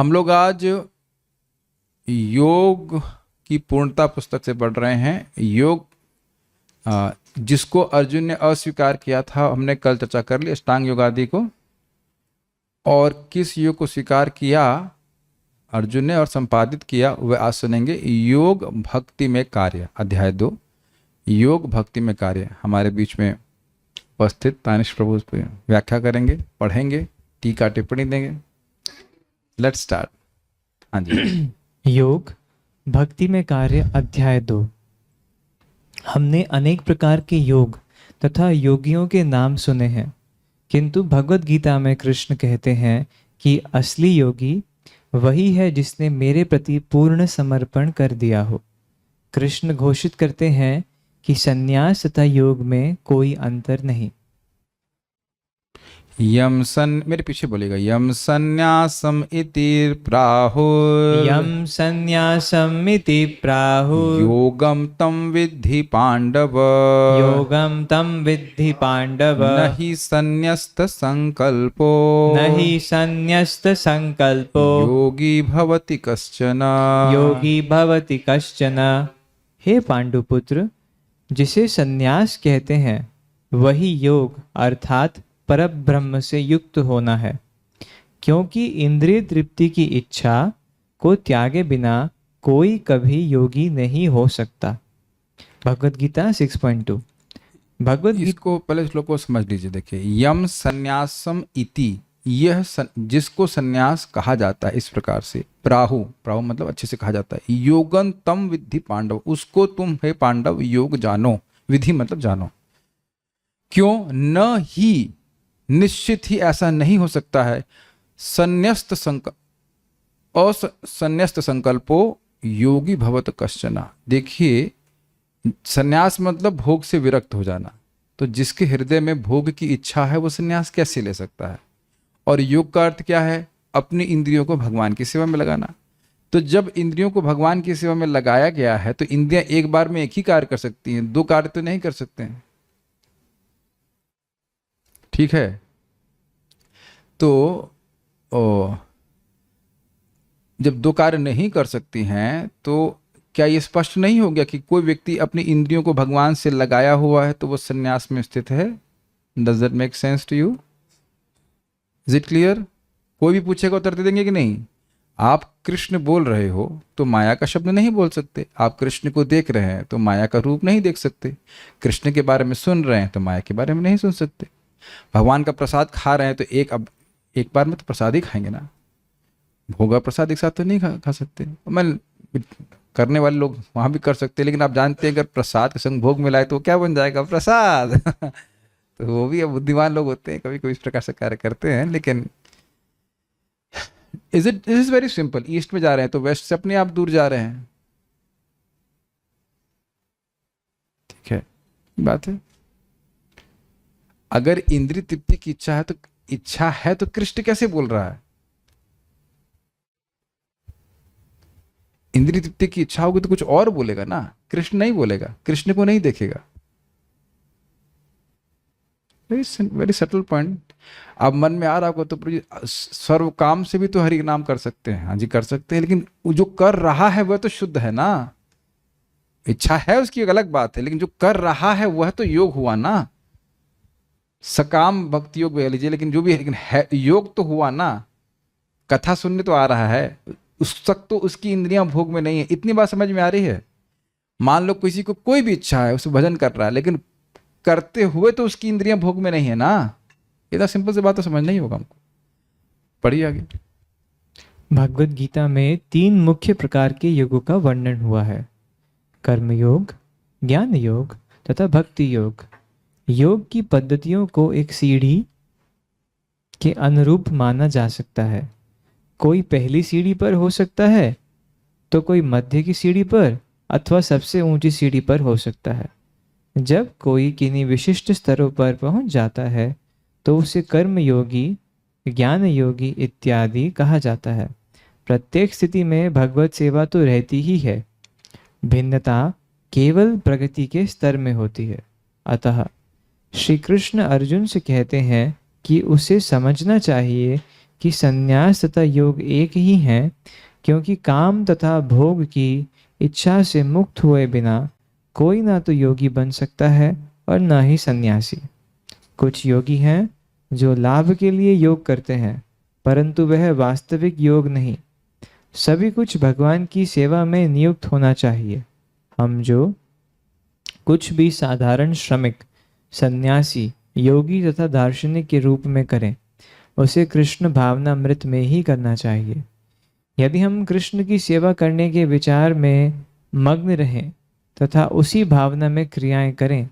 हम लोग आज योग की पूर्णता पुस्तक से पढ़ रहे हैं। योग जिसको अर्जुन ने अस्वीकार किया था, हमने कल चर्चा कर ली, अष्टांग योग आदि को। और किस योग को स्वीकार किया अर्जुन ने और संपादित किया, वह आज सुनेंगे। योग भक्ति में कार्य, अध्याय 2, योग भक्ति में कार्य। हमारे बीच में उपस्थित तानिश प्रभु उस पर व्याख्या करेंगे, पढ़ेंगे, टीका टिप्पणी देंगे। Let's start. हाँ जी। योग भक्ति में कार्य, अध्याय 2। हमने अनेक प्रकार के योग तथा योगियों के नाम सुने हैं, किंतु भगवत गीता में कृष्ण कहते हैं कि असली योगी वही है जिसने मेरे प्रति पूर्ण समर्पण कर दिया हो। कृष्ण घोषित करते हैं कि संन्यास तथा योग में कोई अंतर नहीं। मेरे पीछे बोलेगा। यम संन्यासम इति प्राहु, यम संन्यासम इति प्राहु, योगम तम विद्धि पांडव, योगम तम विद्धि पांडव, नहि संन्यस्त संकल्पो, नहि संन्यस्त संकल्पो, योगी भवति कश्चन, योगी भवति कश्चन। हे पांडुपुत्र, जिसे संन्यास कहते हैं वही योग अर्थात परब्रह्म से युक्त होना है, क्योंकि इंद्रिय तृप्ति की इच्छा को त्यागे बिना कोई कभी योगी नहीं हो सकता। भगवत गीता 6.2। भगवत गीता इसको पहले श्लोक को समझ लीजिए। देखिए, यम संन्यासम इति, यह जिसको संन्यास कहा जाता है इस प्रकार से। प्राहु, प्राहु मतलब अच्छे से कहा जाता है। योगन तम विद्धि पांडव, उसको तुम हे पांडव योग जानो। विधि मतलब जानो। क्यों? न ही, निश्चित ही ऐसा नहीं हो सकता है। असन्न्यस्त संकल्पो योगी भवत कश्चना। देखिए, संन्यास मतलब भोग से विरक्त हो जाना। तो जिसके हृदय में भोग की इच्छा है वो संन्यास कैसे ले सकता है? और योग का अर्थ क्या है? अपनी इंद्रियों को भगवान की सेवा में लगाना। तो जब इंद्रियों को भगवान की सेवा में लगाया गया है तो इंद्रियां एक बार में एक ही कार्य कर सकती हैं, दो कार्य तो नहीं कर सकते हैं। ठीक है? तो जब दो कार्य नहीं कर सकती हैं तो क्या ये स्पष्ट नहीं हो गया कि कोई व्यक्ति अपनी इंद्रियों को भगवान से लगाया हुआ है तो वो संन्यास में स्थित है? Does that make sense to you? Is it clear? कोई भी पूछेगा उत्तर दे देंगे कि नहीं? आप कृष्ण बोल रहे हो तो माया का शब्द नहीं बोल सकते। आप कृष्ण को देख रहे हैं तो माया का रूप नहीं देख सकते। कृष्ण के बारे में सुन रहे हैं तो माया के बारे में नहीं सुन सकते। भगवान का प्रसाद खा रहे हैं तो एक बार में तो प्रसाद ही खाएंगे ना। भोगा प्रसाद एक साथ तो नहीं खा सकते। मैं करने वाले लोग वहां भी कर सकते हैं, लेकिन आप जानते हैं अगर प्रसाद के संग भोग मिलाए तो क्या बन जाएगा? प्रसाद। तो वो भी अब बुद्धिमान लोग होते हैं, कभी कभी इस प्रकार से कार्य करते हैं। लेकिन इज वेरी सिंपल। ईस्ट में जा रहे हैं तो वेस्ट से अपने आप दूर जा रहे हैं। ठीक है, बात है। अगर इंद्रिय तृप्ति की इच्छा है तो कृष्ण कैसे बोल रहा है? इंद्रिय तृप्ति की इच्छा होगी तो कुछ और बोलेगा ना, कृष्ण नहीं बोलेगा, कृष्ण को नहीं देखेगा। Very subtle point. अब मन में आ रहा होगा तो सर्व काम से भी तो हरि नाम कर सकते हैं। हाँ जी, कर सकते हैं, लेकिन जो कर रहा है वह तो शुद्ध है ना। इच्छा है उसकी एक अलग बात है, लेकिन जो कर रहा है वह तो योग हुआ ना। सकाम भक्ति योग लीजिए, लेकिन जो भी है, लेकिन है योग तो हुआ ना। कथा सुनने तो आ रहा है, उस तक तो उसकी इंद्रियां भोग में नहीं है। इतनी बात समझ में आ रही है? मान लो किसी को कोई भी इच्छा है, उसे भजन कर रहा है, लेकिन करते हुए तो उसकी इंद्रियां भोग में नहीं है ना। इतना सिंपल से बात तो समझना ही होगा हमको। पढ़िए आगे। भगवत गीता में 3 मुख्य प्रकार के योगों का वर्णन हुआ है: कर्म योग, ज्ञान योग तथा भक्ति योग। योग की पद्धतियों को एक सीढ़ी के अनुरूप माना जा सकता है। कोई पहली सीढ़ी पर हो सकता है तो कोई मध्य की सीढ़ी पर अथवा सबसे ऊंची सीढ़ी पर हो सकता है। जब कोई किन्हीं विशिष्ट स्तरों पर पहुंच जाता है तो उसे कर्म योगी, ज्ञान योगी इत्यादि कहा जाता है। प्रत्येक स्थिति में भगवत सेवा तो रहती ही है, भिन्नता केवल प्रगति के स्तर में होती है। अतः श्री कृष्ण अर्जुन से कहते हैं कि उसे समझना चाहिए कि संन्यास तथा योग एक ही हैं, क्योंकि काम तथा भोग की इच्छा से मुक्त हुए बिना कोई ना तो योगी बन सकता है और ना ही सन्यासी। कुछ योगी हैं जो लाभ के लिए योग करते हैं, परंतु वह वास्तविक योग नहीं। सभी कुछ भगवान की सेवा में नियुक्त होना चाहिए। हम जो कुछ भी साधारण श्रमिक, सन्यासी, योगी तथा दार्शनिक के रूप में करें, उसे कृष्ण भावनामृत में ही करना चाहिए। यदि हम कृष्ण की सेवा करने के विचार में मग्न रहें तथा उसी भावना में क्रियाएं करें,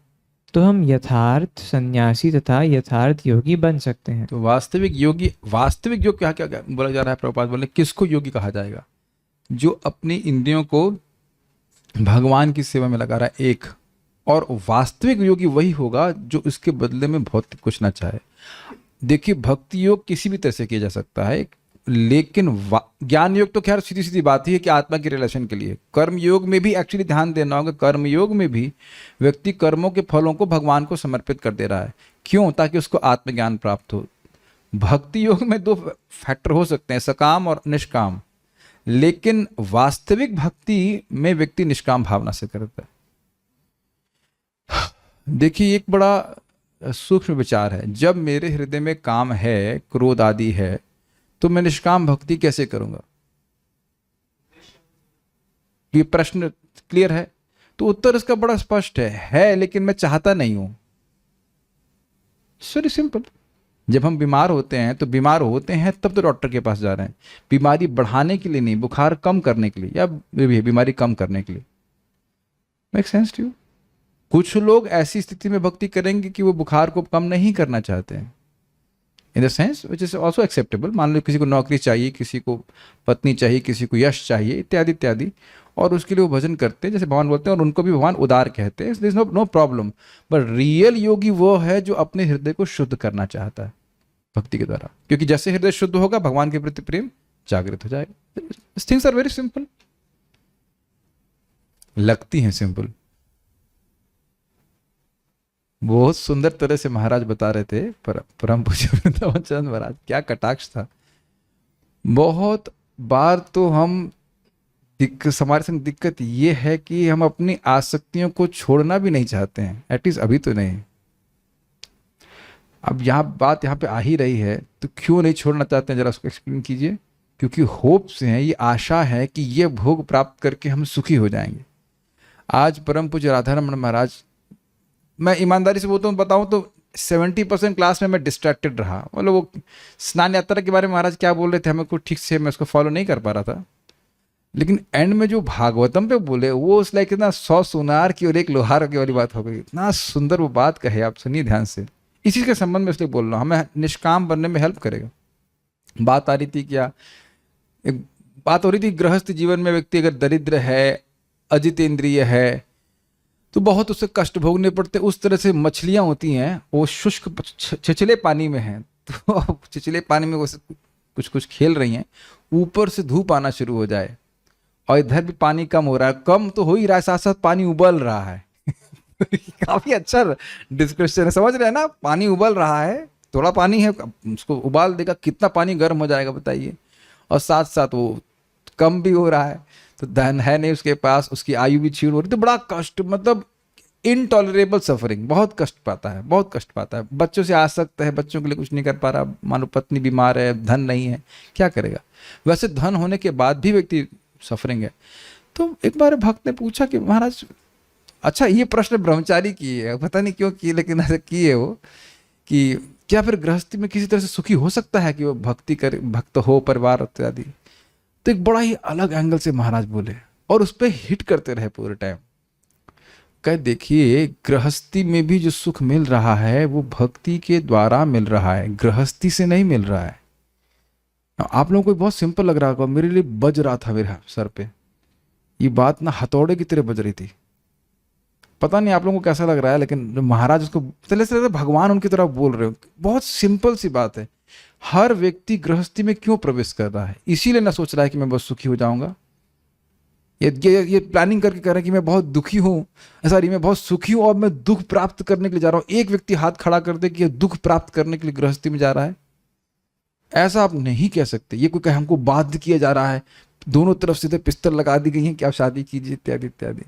तो हम यथार्थ सन्यासी तथा यथार्थ योगी बन सकते हैं। तो वास्तविक योग क्या क्या क्या बोला जा रहा है? प्रभुपाद बोले किसको योगी कहा जाएगा? जो अपनी इंद्रियों को भगवान की सेवा में लगा रहा है, एक। और वास्तविक योगी वही होगा जो इसके बदले में भौतिक कुछ ना चाहे। देखिए, भक्ति योग किसी भी तरह से किया जा सकता है, लेकिन ज्ञान योग तो खैर सीधी सीधी बात ही है कि आत्मा के रिलेशन के लिए। कर्म योग में भी एक्चुअली ध्यान देना होगा, कर्म योग में भी व्यक्ति कर्मों के फलों को भगवान को समर्पित कर दे रहा है। क्यों? ताकि उसको आत्मज्ञान प्राप्त हो। भक्ति योग में दो फैक्टर हो सकते हैं, सकाम और निष्काम, लेकिन वास्तविक भक्ति में व्यक्ति निष्काम भावना से करता है। देखिए, एक बड़ा सूक्ष्म विचार है। जब मेरे हृदय में काम है, क्रोध आदि है, तो मैं निष्काम भक्ति कैसे करूंगा? ये प्रश्न क्लियर है? तो उत्तर इसका बड़ा स्पष्ट है, लेकिन मैं चाहता नहीं हूं। Very simple. जब हम बीमार होते हैं तो बीमार होते हैं तब तो डॉक्टर के पास जा रहे हैं, बीमारी बढ़ाने के लिए नहीं, बुखार कम करने के लिए या बीमारी कम करने के लिए। Make sense to you? कुछ लोग ऐसी स्थिति में भक्ति करेंगे कि वो बुखार को कम नहीं करना चाहते हैं, in the sense which is also acceptable. मान लो किसी को नौकरी चाहिए, किसी को पत्नी चाहिए, किसी को यश चाहिए, इत्यादि इत्यादि, और उसके लिए वो भजन करते हैं, जैसे भगवान बोलते हैं, और उनको भी भगवान उदार कहते हैं। This no problem. But real yogi वो है जो अपने हृदय को शुद्ध करना चाहता है भक्ति के द्वारा, क्योंकि जैसे हृदय शुद्ध होगा भगवान के प्रति प्रेम जागृत हो जाएगा। Things are very simple. लगती हैं सिंपल, बहुत सुंदर तरह से महाराज बता रहे थे। परम पूज्य वृंदावन चंद्र महाराज, क्या कटाक्ष था। बहुत बार तो हम हमारे संग दिक्कत ये है कि हम अपनी आसक्तियों को छोड़ना भी नहीं चाहते हैं, एटलीस्ट अभी तो नहीं। अब बात यहाँ पे आ ही रही है, तो क्यों नहीं छोड़ना चाहते हैं, जरा उसको एक्सप्लेन कीजिए। क्योंकि होप से है, ये आशा है कि ये भोग प्राप्त करके हम सुखी हो जाएंगे। आज परम पूज्य राधारमण महाराज, मैं ईमानदारी से बताऊं तो 70% क्लास में मैं डिस्ट्रैक्टेड रहा। मतलब वो स्नान यात्रा के बारे में महाराज क्या बोल रहे थे, हमें को ठीक से मैं उसको फॉलो नहीं कर पा रहा था। लेकिन एंड में जो भागवतम पे बोले, वो उस लाइक इतना 100 सोनार की और एक लोहार की वाली बात हो गई। इतना सुंदर वो बात कहे, आप सुनिए ध्यान से। इसी के संबंध में इसलिए बोल रहा हूँ, हमें निष्काम बनने में हेल्प करेगा। बात आ रही थी क्या, एक बात हो रही थी, गृहस्थ जीवन में व्यक्ति अगर दरिद्र है, अजितेंद्रिय है, तो बहुत उससे कष्ट भोगने पड़ते। उस तरह से मछलियां होती हैं, वो शुष्क छिछले पानी में हैं, तो छिछले पानी में वो कुछ कुछ खेल रही हैं, ऊपर से धूप आना शुरू हो जाए और इधर भी पानी कम हो रहा है। कम तो हो ही रहा है, साथ साथ पानी उबल रहा है। काफी अच्छा डिस्क्रिप्शन है, समझ रहे हैं ना? पानी उबल रहा है, थोड़ा पानी है, उसको उबाल देगा, कितना पानी गर्म हो जाएगा बताइए। और साथ साथ वो कम भी हो रहा है, तो धन है नहीं उसके पास, उसकी आयु भी छीण हो रही, तो बड़ा कष्ट, मतलब इनटॉलरेबल सफरिंग, बहुत कष्ट पाता है, बहुत कष्ट पाता है। बच्चों से आसक्त है, बच्चों के लिए कुछ नहीं कर पा रहा, मानो पत्नी बीमार है, धन नहीं है, क्या करेगा? वैसे धन होने के बाद भी व्यक्ति सफरिंग है। तो एक बार भक्त ने पूछा कि महाराज, अच्छा ये प्रश्न ब्रह्मचारी की है, पता नहीं क्यों की, लेकिन ऐसे की है वो, कि क्या फिर गृहस्थी में किसी तरह से सुखी हो सकता है कि वो भक्ति करे, भक्त हो, परिवार इत्यादि। तो एक बड़ा ही अलग एंगल से महाराज बोले और उस पर हिट करते रहे पूरे टाइम। कह देखिए, गृहस्थी में भी जो सुख मिल रहा है वो भक्ति के द्वारा मिल रहा है, गृहस्थी से नहीं मिल रहा है। आप लोगों को बहुत सिंपल लग रहा होगा, मेरे लिए बज रहा था मेरे सर पे ये बात ना, हथौड़े की तरह बज रही थी। पता नहीं आप लोगों को कैसा लग रहा है, लेकिन महाराज उसको चले से भगवान उनकी तरफ बोल रहे हो। बहुत सिंपल सी बात है। हर व्यक्ति गृहस्थी में क्यों प्रवेश कर रहा है? इसीलिए ना सोच रहा है कि मैं बहुत सुखी हो जाऊंगा, ये प्लानिंग करके कह रहा है कि मैं बहुत दुखी हूँ, सॉरी मैं बहुत सुखी हूँ और मैं दुख प्राप्त करने के लिए जा रहा हूँ। एक व्यक्ति हाथ खड़ा कर दे कि ये दुख प्राप्त करने के लिए गृहस्थी में जा रहा है। ऐसा आप नहीं कह सकते। ये कोई कहे हमको बाध्य किया जा रहा है, दोनों तरफ से तो पिस्तल लगा दी गई हैं कि आप शादी कीजिए इत्यादि इत्यादि।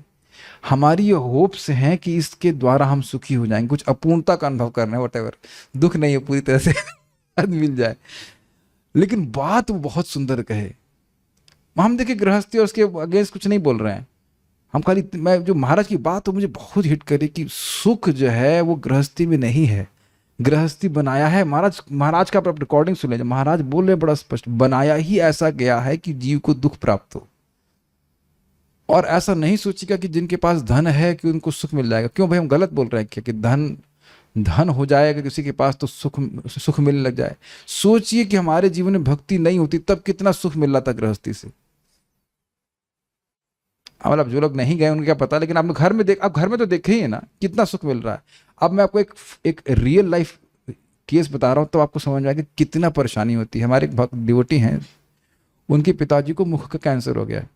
हमारी ये होप्स हैं कि इसके द्वारा हम सुखी हो जाएंगे, कुछ अपूर्णता का अनुभव करना है, वटेवर, दुख नहीं है पूरी तरह से मिल जाए। लेकिन बात वो बहुत सुंदर कहे। हम देखिए गृहस्थी और उसके अगेंस्ट कुछ नहीं बोल रहे हैं, हम खाली, मैं जो महाराज की बात तो मुझे बहुत हिट करी कि सुख जो है वो गृहस्थी में नहीं है। गृहस्थी बनाया है महाराज का आप रिकॉर्डिंग सुन लीजिए, महाराज बोल रहे बड़ा स्पष्ट, बनाया ही ऐसा गया है कि जीव को दुख प्राप्त हो। और ऐसा नहीं सोचिएगा कि जिनके पास धन है कि उनको सुख मिल जाएगा। क्यों भाई, हम गलत बोल रहे हैं क्या कि धन हो जाएगा किसी के पास तो सुख मिलने लग जाए? सोचिए कि हमारे जीवन में भक्ति नहीं होती तब कितना सुख मिल रहा था गृहस्थी से। मतलब जो लोग नहीं गए उनको क्या पता, लेकिन आपने घर में आप घर में तो देखे ही है ना कितना सुख मिल रहा है। अब मैं आपको एक रियल लाइफ केस बता रहा हूँ तो आपको समझ में आएगा कितना परेशानी होती है। हमारे एक डिवोटी हैं, उनके पिताजी को मुख का कैंसर हो गया है,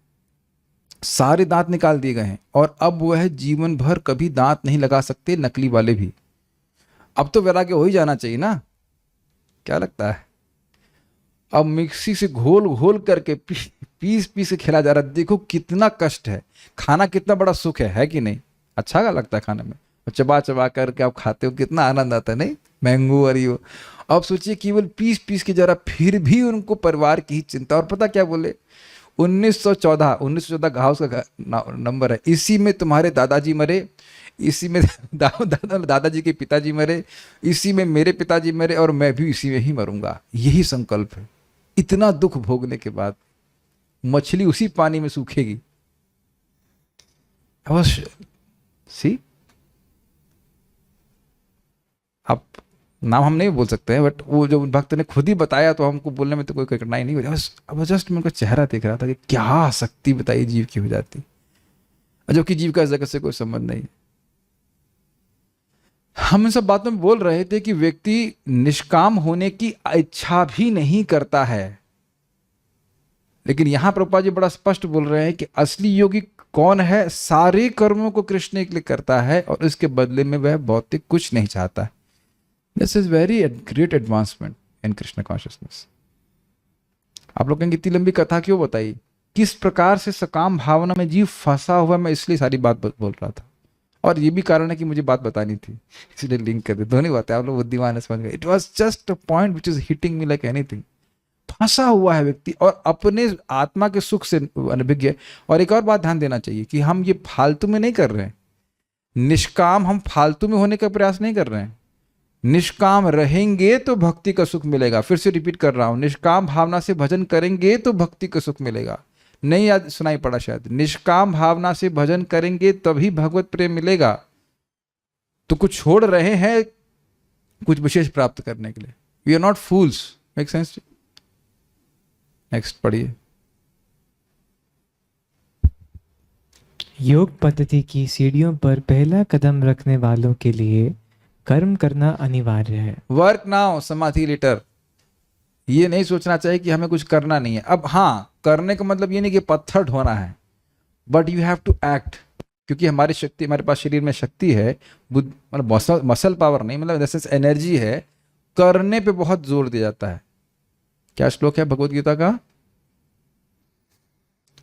सारे दांत निकाल दिए गए हैं और अब वह जीवन भर कभी दांत नहीं लगा सकते, नकली वाले भी। अब तो वैराग्य हो ही जाना चाहिए ना, क्या लगता है? अब मिक्सी से घोल घोल करके पीस के खिला जा रहा है। देखो कितना कष्ट है, खाना कितना बड़ा सुख है कि नहीं? अच्छा का लगता है खाने में, चबा चबा करके आप खाते हो, कितना आनंद आता है नहीं? मैंगो और ये। अब सोचिए केवल पीस के जरा, फिर भी उनको परिवार की ही चिंता। और पता क्या बोले, 1914 घाव का नंबर है, इसी में तुम्हारे दादाजी मरे, इसी में दादाजी के पिताजी मरे, इसी में मेरे पिताजी मरे और मैं भी इसी में ही मरूंगा। यही संकल्प है। इतना दुख भोगने के बाद मछली उसी पानी में सूखेगी अवश्य। सी, आप नाम हम नहीं बोल सकते हैं, बट वो जो भक्त ने खुद ही बताया तो हमको बोलने में तो कोई कठिनाई नहीं हुई। अब जस्ट मैं उनका चेहरा देख रहा था कि क्या आसक्ति बताइए जीव की हो जाती, जो कि जीव का इस जगत से कोई संबंध नहीं। हम इन सब बातों में बोल रहे थे कि व्यक्ति निष्काम होने की इच्छा भी नहीं करता है, लेकिन यहां प्रभुपाद जी बड़ा स्पष्ट बोल रहे हैं कि असली योगी कौन है? सारे कर्मों को कृष्ण के लिए करता है और इसके बदले में वह भौतिक कुछ नहीं चाहता। This is very great advancement in Krishna consciousness. आप लोग कहेंगे इतनी लंबी कथा क्यों बताई? किस प्रकार से सकाम भावना में जीव फंसा हुआ, मैं इसलिए सारी बात बोल रहा था। और ये भी कारण है कि मुझे बात बतानी थी, इसलिए लिंक कर दी। दोनों बातें आप लोग बुद्धिमान समझ गए। It was just a point which is hitting me like anything. फंसा हुआ है व्यक्ति और अपने आत्मा के सुख से अनभिज्ञ। और एक और बात ध्यान देना चाहिए कि हम ये फालतू में नहीं कर रहे हैं, निष्काम हम फालतू में होने का प्रयास नहीं कर रहे हैं। निष्काम रहेंगे तो भक्ति का सुख मिलेगा। फिर से रिपीट कर रहा हूं, निष्काम भावना से भजन करेंगे तो भक्ति का सुख मिलेगा। नहीं याद सुनाई पड़ा शायद, निष्काम भावना से भजन करेंगे तभी भगवत प्रेम मिलेगा। तो कुछ छोड़ रहे हैं कुछ विशेष प्राप्त करने के लिए। We are not fools. Make sense? Next पढ़िए। योग पद्धति की सीढ़ियों पर पहला कदम रखने वालों के लिए कर्म करना अनिवार्य है। वर्क नाउ, समाधि लेटर। ये नहीं सोचना चाहिए कि हमें कुछ करना नहीं है। अब हाँ, करने का मतलब ये नहीं कि पत्थर ढोना है, but you have to act. क्योंकि हमारी शक्ति, हमारे पास शरीर में शक्ति है, मतलब मसल पावर नहीं, मतलब जैसे एनर्जी है, करने पे बहुत जोर दिया जाता है। क्या श्लोक है भगवत गीता का?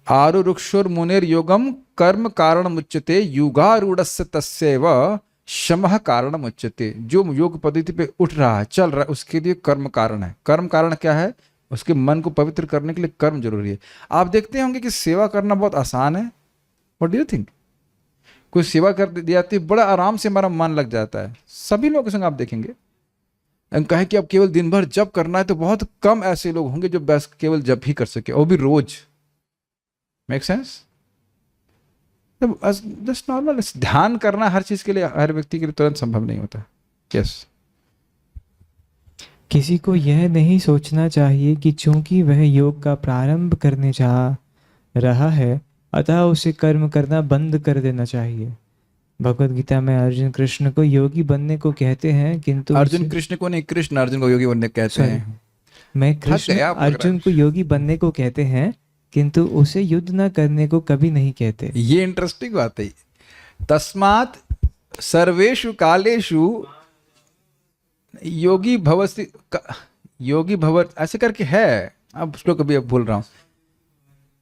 आरुरुक्षुर मुनिर योगम कर्म कारण मुच्यते युगारूढ़स्य तस्यैव शमः कारण मुच्यते। जो योग पद्धति पे उठ रहा है, चल रहा है, उसके लिए कर्म कारण है। कर्म कारण क्या है? उसके मन को पवित्र करने के लिए कर्म जरूरी है। आप देखते होंगे कि सेवा करना बहुत आसान है। What do you think? कोई सेवा कर दी जाती है, बड़ा आराम से हमारा मन लग जाता है। सभी लोगों के संग आप देखेंगे, हम कहें कि अब केवल दिन भर जब करना है तो बहुत कम ऐसे लोग होंगे जो बस केवल जब ही कर सके, वो भी रोज। Make sense? जस्ट नॉर्मल ध्यान करना हर चीज के लिए, हर व्यक्ति के लिए तुरंत संभव नहीं होता। यस। किसी को यह नहीं सोचना चाहिए कि चूंकि वह योग का प्रारंभ करने जा रहा है अतः उसे कर्म करना बंद कर देना चाहिए। भगवत गीता में अर्जुन कृष्ण को योगी बनने को कहते हैं, किंतु अर्जुन कृष्ण को नहीं, कृष्ण अर्जुन को योगी बनने कहते हैं। मैं कृष्ण अर्जुन को योगी बनने को कहते हैं, किंतु उसे युद्ध न करने को कभी नहीं कहते। ये इंटरेस्टिंग बात है। तस्मात् सर्वेषु कालेषु योगी भवसि। योगी भव ऐसे करके है, अब श्लोक अभी अब भूल रहा हूँ।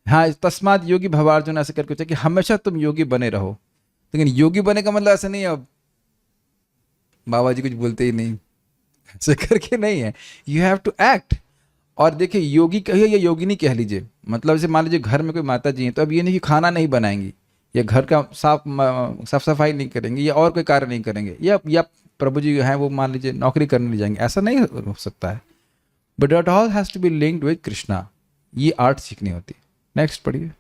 हाँ, तस्माद योगी भवार्जुन ऐसे करके होता है कि हमेशा तुम योगी बने रहो। लेकिन योगी बने का मतलब ऐसा नहीं है अब बाबा जी कुछ बोलते ही नहीं, ऐसे करके नहीं है। You have to act. और देखिए, योगी कहिए या योगिनी कह लीजिए, मतलब जैसे मान लीजिए घर में कोई माता जी हैं, तो अब ये नहीं कि खाना नहीं बनाएंगी या घर का साफ सफाई नहीं करेंगे या और कोई कार्य नहीं करेंगे, या प्रभु जी हैं वो मान लीजिए नौकरी करने नहीं जाएंगे, ऐसा नहीं हो सकता है। But it all has to be linked with Krishna. ये आर्ट सीखनी होती है। नेक्स्ट पढ़िए।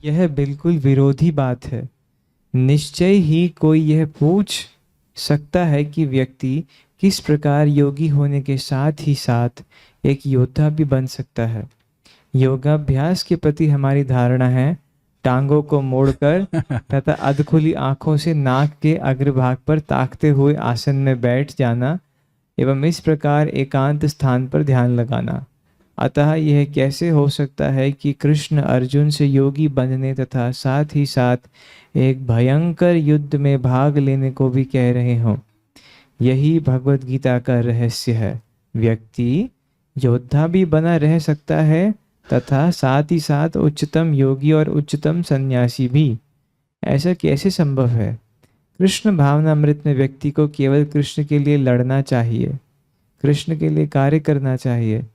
यह बिल्कुल विरोधी बात है। निश्चय ही कोई यह पूछ सकता है कि व्यक्ति किस प्रकार योगी होने के साथ ही साथ एक योद्धा भी बन सकता है। योगाभ्यास के प्रति हमारी धारणा है टांगों को मोड़कर तथा अधखुली आंखों से नाक के अग्रभाग पर ताकते हुए आसन में बैठ जाना एवं इस प्रकार एकांत स्थान पर ध्यान लगाना। अतः यह कैसे हो सकता है कि कृष्ण अर्जुन से योगी बनने तथा साथ ही साथ एक भयंकर युद्ध में भाग लेने को भी कह रहे हों। यही भगवत गीता का रहस्य है। व्यक्ति योद्धा भी बना रह सकता है तथा साथ ही साथ उच्चतम योगी और उच्चतम सन्यासी भी। ऐसा कैसे संभव है? कृष्ण भावनामृत में व्यक्ति को केवल कृष्ण के लिए लड़ना चाहिए, कृष्ण के लिए कार्य करना चाहिए,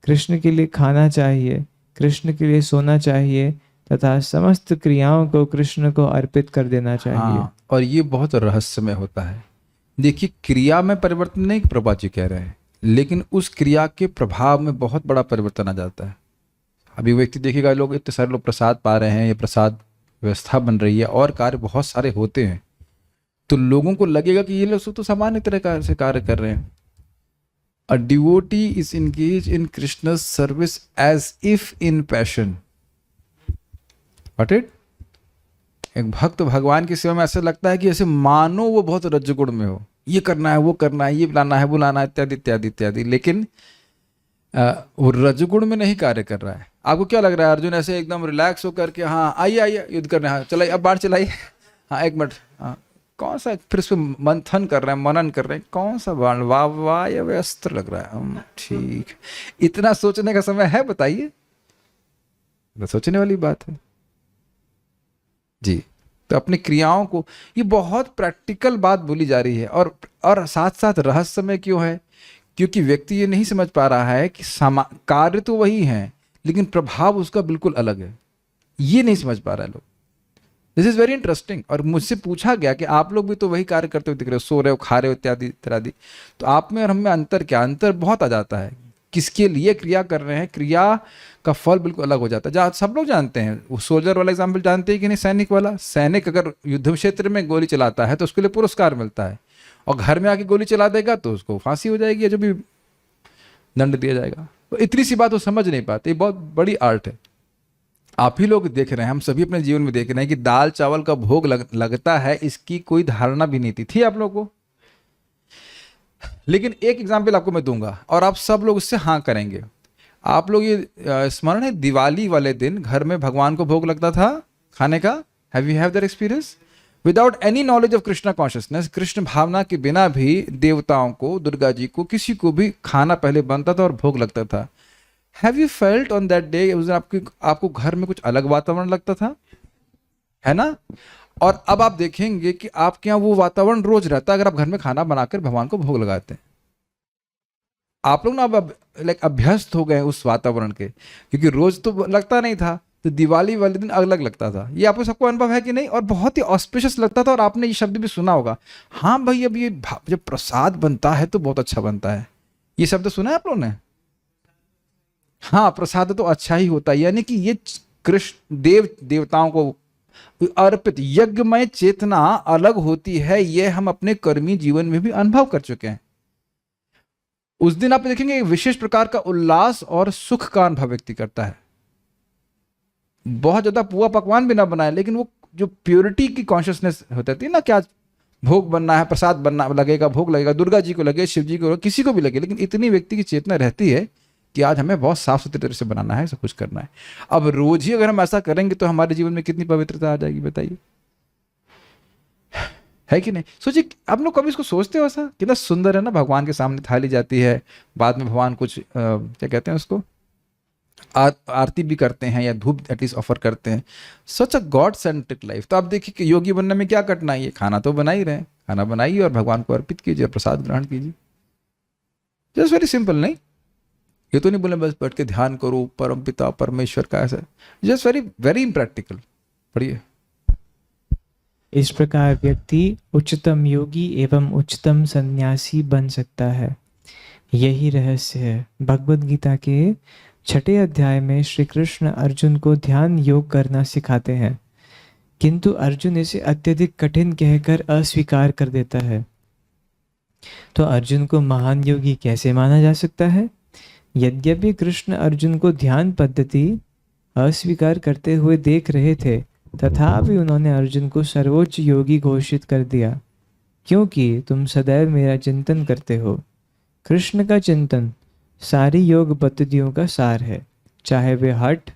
कृष्ण के लिए खाना चाहिए, कृष्ण के लिए सोना चाहिए तथा समस्त क्रियाओं को कृष्ण को अर्पित कर देना चाहिए। हाँ, और ये बहुत रहस्यमय होता है। देखिए, क्रिया में परिवर्तन नहीं प्रभा जी कह रहे हैं, लेकिन उस क्रिया के प्रभाव में बहुत बड़ा परिवर्तन आ जाता है। अभी व्यक्ति देखेगा, लोग इतने सारे लोग प्रसाद पा रहे हैं, ये प्रसाद व्यवस्था बन रही है और कार्य बहुत सारे होते हैं, तो लोगों को लगेगा कि ये लोग तो सामान्य तरह से कार्य कर रहे हैं। A devotee is engaged in Krishna's service as if in passion. Got it? एक भक्त भगवान की सेवा में ऐसा लगता है कि ऐसे मानो वो बहुत रजगुण में हो, ये करना है, वो करना है, ये लाना है, बुलाना है, इत्यादि इत्यादि इत्यादि। लेकिन वो रजगुण में नहीं कार्य कर रहा है। आपको क्या लग रहा है? अर्जुन ऐसे एकदम रिलैक्स होकर के, हाँ आइए आइए युद्ध करना है, चलाइए अब बाढ़ चलाइए, हाँ एक मिनट, हाँ कौन सा, फिर उस पर मंथन कर रहे हैं, मनन कर रहे हैं, कौन सा बाण, वाह या व्यस्त्र लग रहा है, ठीक। इतना सोचने का समय है? बताइए, तो सोचने वाली बात है जी। तो अपनी क्रियाओं को, ये बहुत प्रैक्टिकल बात बोली जा रही है। और साथ साथ रहस्यमय क्यों है? क्योंकि व्यक्ति ये नहीं समझ पा रहा है कि कार्य तो वही है लेकिन प्रभाव उसका बिल्कुल अलग है। ये नहीं समझ पा रहा है लोग। This is very interesting. और मुझसे पूछा गया कि आप लोग भी तो वही कार्य करते हुए दिख रहे हो, सो रहे हो, खा रहे हो, इत्यादि इत्यादि, तो आप में और हम में अंतर क्या? अंतर बहुत आ जाता है। किसके लिए क्रिया कर रहे हैं, क्रिया का फल बिल्कुल अलग हो जाता है। जहाँ सब लोग जानते हैं, वो सोल्जर वाला एग्जाम्पल जानते हैं कि नहीं, सैनिक वाला। सैनिक अगर युद्ध क्षेत्र में गोली चलाता है तो उसके लिए पुरस्कार मिलता है, और घर में आके गोली चला देगा तो उसको फांसी हो जाएगी या जो भी दंड दिया जाएगा। तो इतनी सी बात वो समझ नहीं पाते। ये बहुत बड़ी आर्ट है। आप ही लोग देख रहे हैं, हम सभी अपने जीवन में देख रहे हैं कि दाल चावल का भोग लगता है, इसकी कोई धारणा भी नहीं थी आप लोगों को। लेकिन एक एग्जाम्पल आपको मैं दूंगा और आप सब लोग उससे हाँ करेंगे। आप लोग ये स्मरण है, दिवाली वाले दिन घर में भगवान को भोग लगता था खाने का? Have you have that experience? Without any knowledge of Krishna consciousness, Krishna भावना के बिना भी देवताओं को, दुर्गा जी को, किसी को भी खाना पहले बनता था और भोग लगता था। Have you felt on that day, उस दिन आपको घर में कुछ अलग वातावरण लगता था, है ना? और अब आप देखेंगे कि आपके यहाँ वो वातावरण रोज रहता है अगर आप घर में खाना बनाकर भगवान को भोग लगाते हैं। आप लोग ना अब लाइक अभ्यस्त हो गए उस वातावरण के, क्योंकि रोज तो लगता नहीं था, तो दिवाली वाले दिन अलग लगता था। ये आपको सबको अनुभव है कि नहीं? और बहुत ही ऑस्पिशियस लगता था। और आपने ये शब्द भी सुना होगा, हाँ भाई अब ये जब प्रसाद बनता है तो बहुत अच्छा बनता है। ये शब्द सुना है आप लोगों ने? हाँ, प्रसाद तो अच्छा ही होता है, यानी कि ये कृष्ण देवताओं को अर्पित यज्ञमय चेतना अलग होती है। ये हम अपने कर्मी जीवन में भी अनुभव कर चुके हैं। उस दिन आप देखेंगे एक विशेष प्रकार का उल्लास और सुख का अनुभव व्यक्ति करता है। बहुत ज्यादा पुआ पकवान भी ना बनाए, लेकिन वो जो प्योरिटी की कॉन्शियसनेस होती है ना, क्या भोग बनना है, प्रसाद बनना लगेगा, भोग लगेगा, दुर्गा जी को लगे, शिव जी को लगे, किसी को भी लगे, लेकिन इतनी व्यक्ति की चेतना रहती है कि आज हमें बहुत साफ सुथरे तरह से बनाना है, सब कुछ करना है। अब रोज ही अगर हम ऐसा करेंगे तो हमारे जीवन में कितनी पवित्रता आ जाएगी, बताइए। है कि नहीं? सोचिए, आप लोग कभी इसको सोचते हो ऐसा? कितना सुंदर है ना, भगवान के सामने थाली जाती है, बाद में भगवान कुछ क्या कहते हैं उसको, आरती भी करते हैं या धूप एटलीस्ट ऑफर करते हैं। सच अ गॉड सेंट्रिक लाइफ। तो आप देखिए कि योगी बनने में क्या कठिनाई है, खाना तो बना ही रहे हैं, खाना बनाइए और भगवान को अर्पित कीजिए, प्रसाद ग्रहण कीजिए। Just very simple. नहीं, ये तो नहीं बोले बस बैठ के ध्यान करो परम पिता परमेश्वर का, ऐसा जस्ट वेरी वेरी इम्प्रैक्टिकल। पढ़िए। इस प्रकार व्यक्ति उच्चतम योगी एवं उच्चतम सन्यासी बन सकता है। यही रहस्य है। भगवद गीता के 6 अध्याय में श्री कृष्ण अर्जुन को ध्यान योग करना सिखाते हैं, किंतु अर्जुन इसे अत्यधिक कठिन कहकर अस्वीकार कर देता है। तो अर्जुन को महान योगी कैसे माना जा सकता है? यद्यपि कृष्ण अर्जुन को ध्यान पद्धति अस्वीकार करते हुए देख रहे थे, तथापि उन्होंने अर्जुन को सर्वोच्च योगी घोषित कर दिया, क्योंकि तुम सदैव मेरा चिंतन करते हो। कृष्ण का चिंतन सारी योग पद्धतियों का सार है, चाहे वे हठ,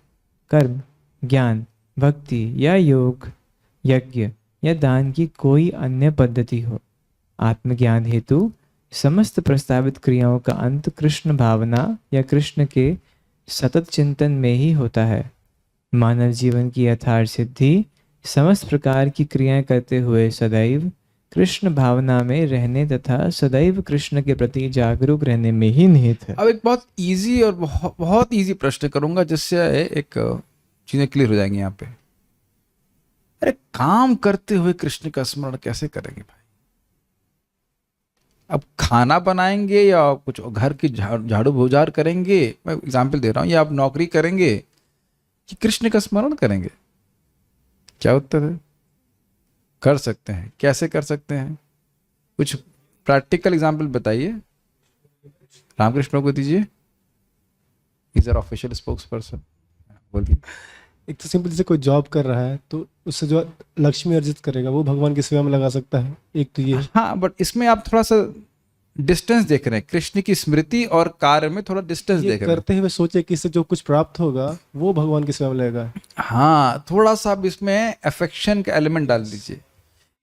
कर्म, ज्ञान, भक्ति या योग, यज्ञ या दान की कोई अन्य पद्धति हो। आत्मज्ञान हेतु समस्त प्रस्तावित क्रियाओं का अंत कृष्ण भावना या कृष्ण के सतत चिंतन में ही होता है। मानव जीवन की यथार्थ सिद्धि समस्त प्रकार की क्रियाएं करते हुए सदैव कृष्ण भावना में रहने तथा सदैव कृष्ण के प्रति जागरूक रहने में ही निहित है। अब एक बहुत इजी और बहुत इजी प्रश्न करूंगा, जिससे एक चीजें क्लियर हो जाएंगी यहाँ पे। अरे काम करते हुए कृष्ण का स्मरण कैसे करेंगे भाई? अब खाना बनाएंगे या कुछ घर की झाड़ू बोझार करेंगे, मैं एग्जाम्पल दे रहा हूँ, या आप नौकरी करेंगे कि कृष्ण का स्मरण करेंगे? क्या उत्तर है? कर सकते हैं। कैसे कर सकते हैं? कुछ प्रैक्टिकल एग्जाम्पल बताइए। रामकृष्ण को दीजिए, is our official spokesperson. बोलिए। एक तो सिंपल, जैसे कोई जॉब कर रहा है तो उससे जो लक्ष्मी अर्जित करेगा वो भगवान की सेवा में लगा सकता है। एक तो ये है। हाँ, बट इसमें आप थोड़ा सा डिस्टेंस देख रहे हैं, कृष्ण की स्मृति और कार्य में थोड़ा डिस्टेंस ये देख रहे हैं। करते हुए सोचे कि इससे जो कुछ प्राप्त होगा वो भगवान की सेवा में लगेगा। हाँ, थोड़ा सा आप इसमें अफेक्शन का एलिमेंट डाल दीजिए।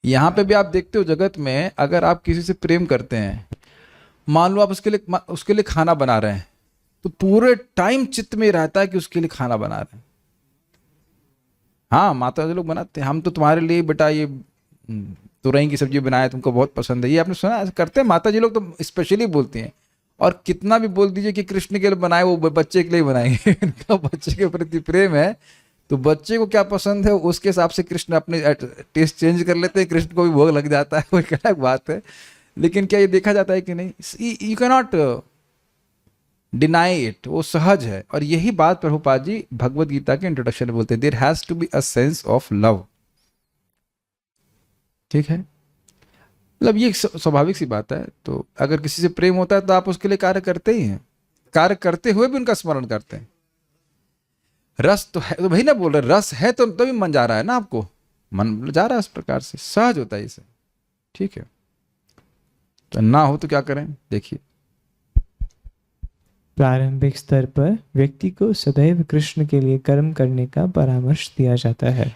यहाँ पे भी आप देखते हो जगत में, अगर आप किसी से प्रेम करते हैं, मान लो आप उसके लिए खाना बना रहे हैं, तो पूरे टाइम चित्त में रहता है कि उसके लिए खाना बना रहे हैं। हाँ, माता जी लोग बनाते हैं, हम तो तुम्हारे लिए बेटा ये तुरई की सब्जी बनाए, तुमको बहुत पसंद है, ये आपने सुना ऐसा करते हैं माता जी लोग, तो स्पेशली बोलती हैं। और कितना भी बोल दीजिए कि कृष्ण के लिए बनाए, वो बच्चे के लिए बनाएंगे। इनका बच्चे के प्रति प्रेम है, तो बच्चे को क्या पसंद है उसके हिसाब से कृष्ण अपने टेस्ट चेंज कर लेते हैं, कृष्ण को भी भोग लग जाता है, वो एक अलग बात है। लेकिन क्या ये देखा जाता है कि नहीं? You can not deny it, वो सहज है। और यही बात प्रभुपाद जी भगवद गीता के इंट्रोडक्शन में बोलते हैं, there has to be a sense of love. ठीक है, मतलब ये स्वाभाविक सी बात है। तो अगर किसी से प्रेम होता है तो आप उसके लिए कार्य करते ही हैं, कार्य करते हुए भी उनका स्मरण करते हैं। रस तो है, तो भाई ना बोल रहे रस है तो भी मन जा रहा है ना, आपको मन जा रहा है, उस प्रकार से सहज होता है इसे। ठीक है, तो ना हो तो क्या करें, देखिए। प्रारंभिक स्तर पर व्यक्ति को सदैव कृष्ण के लिए कर्म करने का परामर्श दिया जाता है।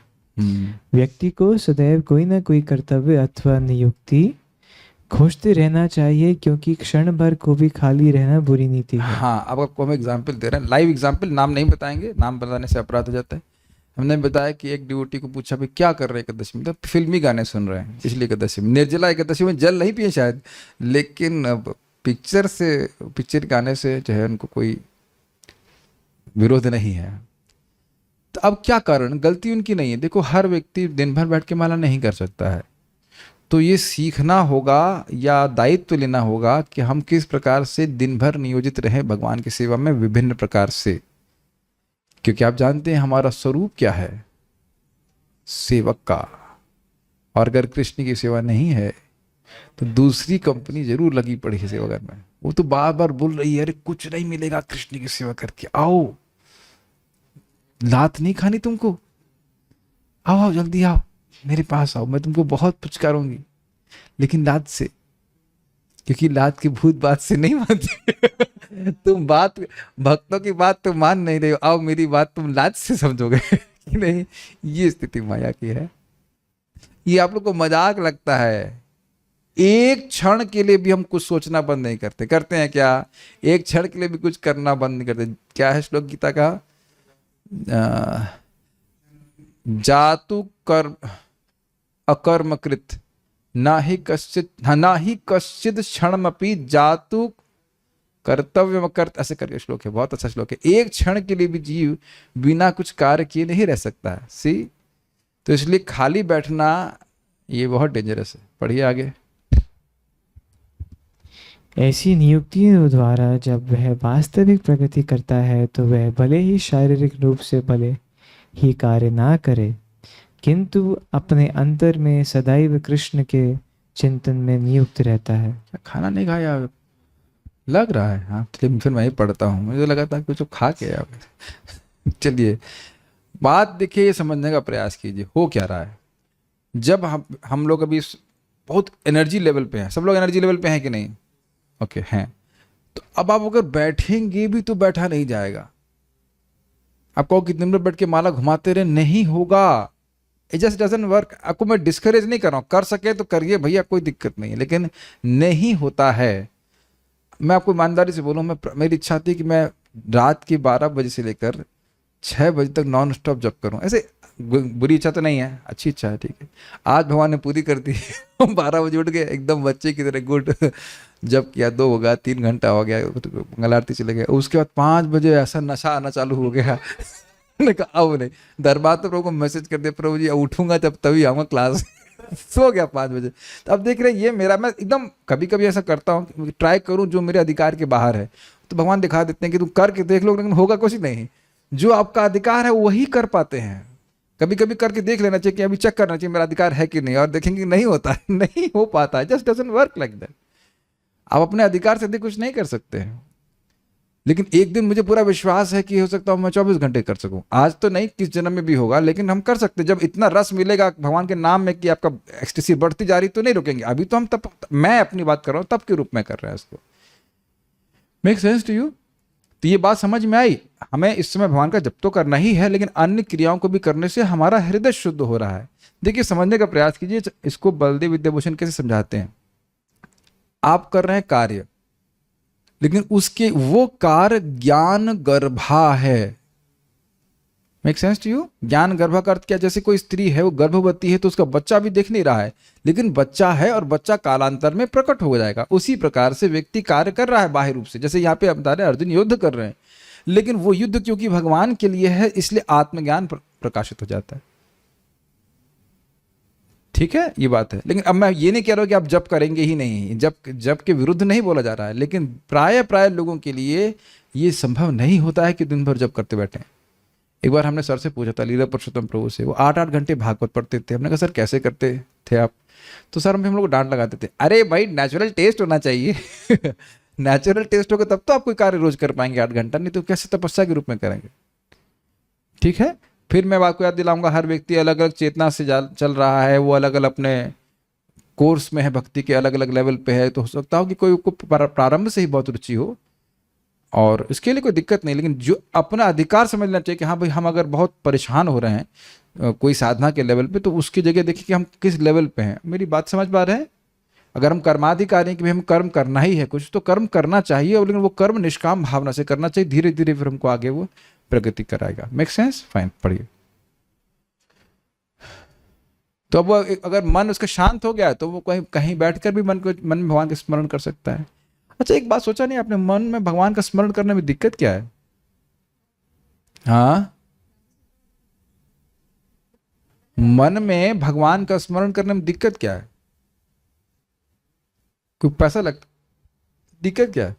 व्यक्ति को सदैव कोई ना कोई कर्तव्य अथवा नियुक्ति खोजते रहना चाहिए, क्योंकि क्षण भर को भी खाली रहना बुरी नीति है। हाँ, अब आपको हम एग्जाम्पल दे रहे हैं, लाइव एग्जाम्पल, नाम नहीं बताएंगे, नाम बताने से अपराध हो जाता है। हमने बताया कि एक डिवोटी को पूछा भाई क्या कर रहे हैं एकादशी में, तो फिल्मी गाने सुन रहे हैं। पिछली एकादशी में, निर्जला एकादशी में जल नहीं पिए शायद, लेकिन पिक्चर गाने से जो है उनको कोई विरोध नहीं है। तो अब क्या कारण, गलती उनकी नहीं है। देखो, हर व्यक्ति दिन भर बैठ के माला नहीं कर सकता है, तो ये सीखना होगा या दायित्व लेना होगा कि हम किस प्रकार से दिन भर नियोजित रहें भगवान की सेवा में विभिन्न प्रकार से। क्योंकि आप जानते हैं हमारा स्वरूप क्या है, सेवक का। और अगर कृष्ण की सेवा नहीं है तो दूसरी कंपनी जरूर लगी पड़ी है सेवा करने। वो तो बार बार बोल रही है, अरे कुछ नहीं मिलेगा कृष्ण की सेवा करके, आओ, लात नहीं खानी तुमको, आओ आओ जल्दी आओ मेरे पास आओ, मैं तुमको बहुत पुचकारूंगी, लेकिन लात से, क्योंकि लात की भूत बात से नहीं मानती। तुम बात, भक्तों की बात तो मान नहीं रहे हो, आओ मेरी बात तुम लात से समझोगे कि नहीं। ये स्थिति माया की है। ये आप लोग को मजाक लगता है? एक क्षण के लिए भी हम कुछ सोचना बंद नहीं करते। करते हैं क्या? एक क्षण के लिए भी कुछ करना बंद नहीं करते। क्या है श्लोक गीता का? जातु कर्म अकर्मकृत ना ही कश्चित क्षणमपि जातु कर्तव्य कर्त, ऐसे करके श्लोक है, बहुत अच्छा श्लोक है। एक क्षण के लिए भी जीव बिना कुछ कार्य किए नहीं रह सकता है। सी, तो इसलिए खाली बैठना ये बहुत डेंजरस है। पढ़िए आगे। ऐसी नियुक्तियों द्वारा जब वह वास्तविक प्रगति करता है तो वह भले ही शारीरिक रूप से भले ही कार्य ना करे, किंतु अपने अंतर में सदैव कृष्ण के चिंतन में नियुक्त रहता है। खाना नहीं खाया लग रहा है? हाँ, चलिए फिर मैं ही पढ़ता हूँ, मुझे लगा था कुछ खा के आया। चलिए बात देखिए, ये समझने का प्रयास कीजिए हो क्या रहा है। जब हम लोग अभी बहुत एनर्जी लेवल पे हैं, सब लोग एनर्जी लेवल पे हैं कि नहीं? ओके हैं। तो अब आप अगर बैठेंगे भी तो बैठा नहीं जाएगा। आप कहो कितने मिनट बैठ के माला घुमाते रहे, नहीं होगा। It just doesn't work. आपको मैं डिस्करेज नहीं कर रहा हूँ, कर सके तो करिए भैया, कोई दिक्कत नहीं है, लेकिन नहीं होता है। मैं आपको ईमानदारी से बोलूँ, मेरी इच्छा थी कि मैं रात के 12 बजे से लेकर 6 बजे तक नॉन स्टॉप जप करूँ। ऐसे बुरी इच्छा तो नहीं है, अच्छी इच्छा है, ठीक है। आज भगवान ने पूरी कर दी। 12 बजे उठ गए एकदम बच्चे की तरह, गुड। जब किया 2 हो गया, 3 घंटा हो गया, मंगल आरती चले गए। उसके बाद 5 बजे ऐसा नशा आना चालू हो गया। मैंने कहा अब नहीं, दरबार तो प्रभु को मैसेज कर दिया, प्रभु जी उठूंगा जब तभी आऊँगा क्लास। सो गया 5 बजे। तो अब देख रहे हैं ये मेरा, मैं एकदम कभी कभी ऐसा करता हूँ, ट्राई करूँ जो मेरे अधिकार के बाहर है, तो भगवान दिखा देते हैं कि तुम करके देख लो, लेकिन होगा कुछ नहीं। जो आपका अधिकार है वही कर पाते हैं। कभी कभी करके देख लेना चाहिए कि अभी चेक करना चाहिए मेरा अधिकार है कि नहीं, और देखेंगे नहीं होता है, नहीं हो पाता है, just doesn't work like that. आप अपने अधिकार से अधिक कुछ नहीं कर सकते हैं। लेकिन एक दिन मुझे पूरा विश्वास है कि हो सकता है मैं 24 घंटे कर सकूं। आज तो नहीं, किस जन्म में भी होगा, लेकिन हम कर सकते हैं। जब इतना रस मिलेगा भगवान के नाम में कि आपका एक्सटेसी बढ़ती जा रही, तो नहीं रुकेंगे। अभी तो हम तब, मैं अपनी बात कर रहा हूं, तब के रूप में कर रहे हैं इसको। Make sense to you? तो ये बात समझ में आई? हमें इस समय भगवान का जप तो करना ही है, लेकिन अन्य क्रियाओं को भी करने से हमारा हृदय शुद्ध हो रहा है। देखिए समझने का प्रयास कीजिए, इसको बलदेव विद्याभूषण कैसे समझाते हैं। आप कर रहे हैं कार्य, लेकिन उसके वो कार्य ज्ञान गर्भा है। Make sense to you? ज्ञान गर्भा का अर्थ क्या? जैसे कोई स्त्री है, वो गर्भवती है, तो उसका बच्चा भी दिख नहीं रहा है, लेकिन बच्चा है और बच्चा कालांतर में प्रकट हो जाएगा। उसी प्रकार से व्यक्ति कार्य कर रहा है बाह्य रूप से। जैसे यहाँ पे बता रहे अर्जुन युद्ध कर रहे हैं, लेकिन वो युद्ध क्योंकि भगवान के लिए है, इसलिए आत्मज्ञान प्रकाशित हो जाता है। ठीक है, ये बात है। लेकिन अब मैं ये नहीं कह रहा हूं कि आप जप करेंगे ही नहीं, जप के विरुद्ध नहीं बोला जा रहा है, लेकिन प्राय लोगों के लिए ये संभव नहीं होता है कि दिन भर जप करते बैठे। एक बार हमने सर से पूछा था, लीला पुरुषोत्तम प्रभु से, वो 8-8 घंटे भागवत पढ़ते थे। हमने कहा सर कैसे करते थे आप? तो सर हम लोग डांट लगाते थे, अरे भाई नेचुरल टेस्ट होना चाहिए। नेचुरल टेस्ट होगा तब तो आप कोई कार्य रोज कर पाएंगे 8 घंटा, नहीं तो कैसे तपस्या के रूप में करेंगे। ठीक है, फिर मैं बात को याद दिलाऊंगा, हर व्यक्ति अलग अलग चेतना से चल रहा है, वो अलग अलग अपने कोर्स में है, भक्ति के अलग अलग लेवल पे है। तो हो सकता हो कि कोई को प्रारंभ से ही बहुत रुचि हो, और इसके लिए कोई दिक्कत नहीं। लेकिन जो अपना अधिकार समझना चाहिए कि हाँ भाई, हम अगर बहुत परेशान हो रहे हैं कोई साधना के लेवल पे, तो उसकी जगह देखिए कि हम किस लेवल पे हैं। मेरी बात समझ पा रहे हैं? अगर हम कर्माधिकारी हैं कि भाई हम कर्म करना ही है कुछ, तो कर्म करना चाहिए, लेकिन वो कर्म निष्काम भावना से करना चाहिए। धीरे धीरे फिर हमको आगे वो प्रगति कराएगा। Make sense? फाइन, पढ़िए। तो अब अगर मन उसका शांत हो गया, तो वो कहीं बैठकर भी मन में भगवान का स्मरण कर सकता है। अच्छा, एक बात सोचा नहीं आपने, मन में भगवान का स्मरण करने में दिक्कत क्या है? हाँ, मन में भगवान का स्मरण करने में दिक्कत क्या है? कोई पैसा लगता, दिक्कत क्या है?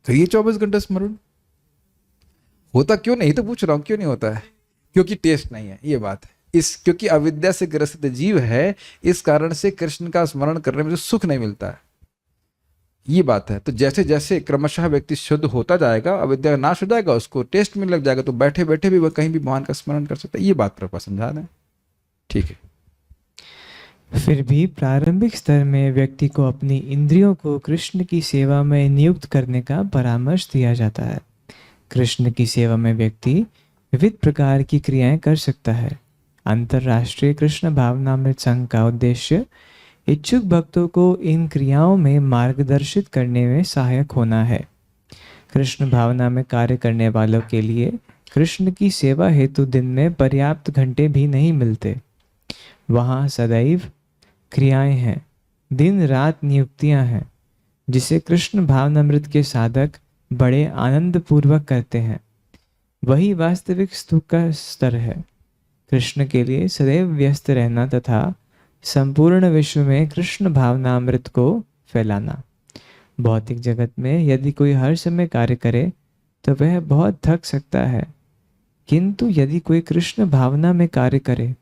तो ये 24 घंटे स्मरण होता क्यों नहीं? तो पूछ रहा हूं क्यों नहीं होता है? क्योंकि टेस्ट नहीं है, ये बात है। क्योंकि अविद्या से ग्रसित जीव है, इस कारण से कृष्ण का स्मरण करने में जो सुख नहीं मिलता है, ये बात है। तो जैसे जैसे क्रमशः व्यक्ति शुद्ध होता जाएगा, अविद्या नाश हो जाएगा, उसको टेस्ट मिलने लग जाएगा, तो बैठे बैठे भी वह कहीं भी भगवान का स्मरण कर सकता है। ये बात प्रभु समझा दें, ठीक है। फिर भी प्रारंभिक स्तर में व्यक्ति को अपनी इंद्रियों को कृष्ण की सेवा में नियुक्त करने का परामर्श दिया जाता है। कृष्ण की सेवा में व्यक्ति विविध प्रकार की क्रियाएं कर सकता है, अंतर्राष्ट्रीय कृष्ण भावनामृत संघ का उद्देश्य इच्छुक भक्तों को इन क्रियाओं में मार्गदर्शित करने में सहायक होना है। कृष्ण भावना में कार्य करने वालों के लिए कृष्ण की सेवा हेतु दिन में पर्याप्त घंटे भी नहीं मिलते। वहाँ सदैव क्रियाएं हैं, दिन रात नियुक्तियां हैं, जिसे कृष्ण भावनामृत के साधक बड़े आनंद पूर्वक करते हैं। वही वास्तविक सुख का स्तर है। कृष्ण के लिए सदैव व्यस्त रहना तथा संपूर्ण विश्व में कृष्ण भावनामृत को फैलाना। भौतिक जगत में यदि कोई हर समय कार्य करे तो वह बहुत थक सकता है, किंतु यदि कोई कृष्ण भावना में कार्य करे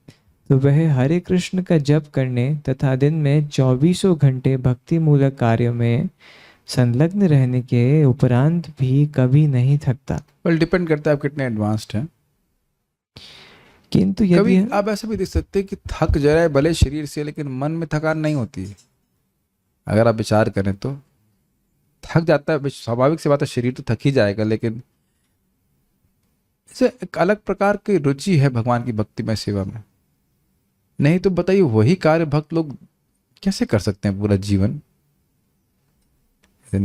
तो वह हरे कृष्ण का जप करने तथा दिन में 24 घंटे भक्ति मूलक कार्यों में संलग्न रहने के उपरांत भी कभी नहीं थकता। वेल डिपेंड करता है आप कितने एडवांस्ड हैं। किंतु कभी यदि आप ऐसा भी देख सकते हैं कि थक जरा है भले शरीर से, लेकिन मन में थकान नहीं होती है। अगर आप विचार करें तो थक जाता है, स्वाभाविक सी बात है, शरीर तो थक ही जाएगा, लेकिन इसे एक अलग प्रकार की रुचि है भगवान की भक्ति में, सेवा में। नहीं तो बताइए वही कार्य भक्त लोग कैसे कर सकते हैं पूरा जीवन। देख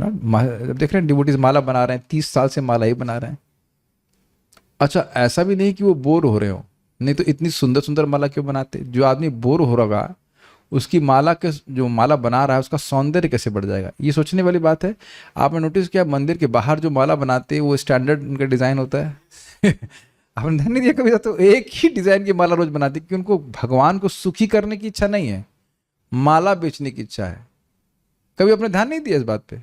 रहे हैं डिवोटीज माला बना रहे हैं, 30 साल से माला ही बना रहे हैं। अच्छा, ऐसा भी नहीं कि वो बोर हो रहे हो, नहीं तो इतनी सुंदर सुंदर माला क्यों बनाते। जो आदमी बोर हो रहा उसकी माला के, जो माला बना रहा है उसका सौंदर्य कैसे बढ़ जाएगा, ये सोचने वाली बात है। आपने नोटिस किया मंदिर के बाहर जो माला बनाते हैं वो स्टैंडर्ड उनका डिजाइन होता है। आपने ध्यान नहीं दिया कभी? तो एक ही डिजाइन की माला रोज बनाते क्योंकि उनको भगवान को सुखी करने की इच्छा नहीं है, माला बेचने की इच्छा है। कभी आपने ध्यान नहीं दिया इस बात पे?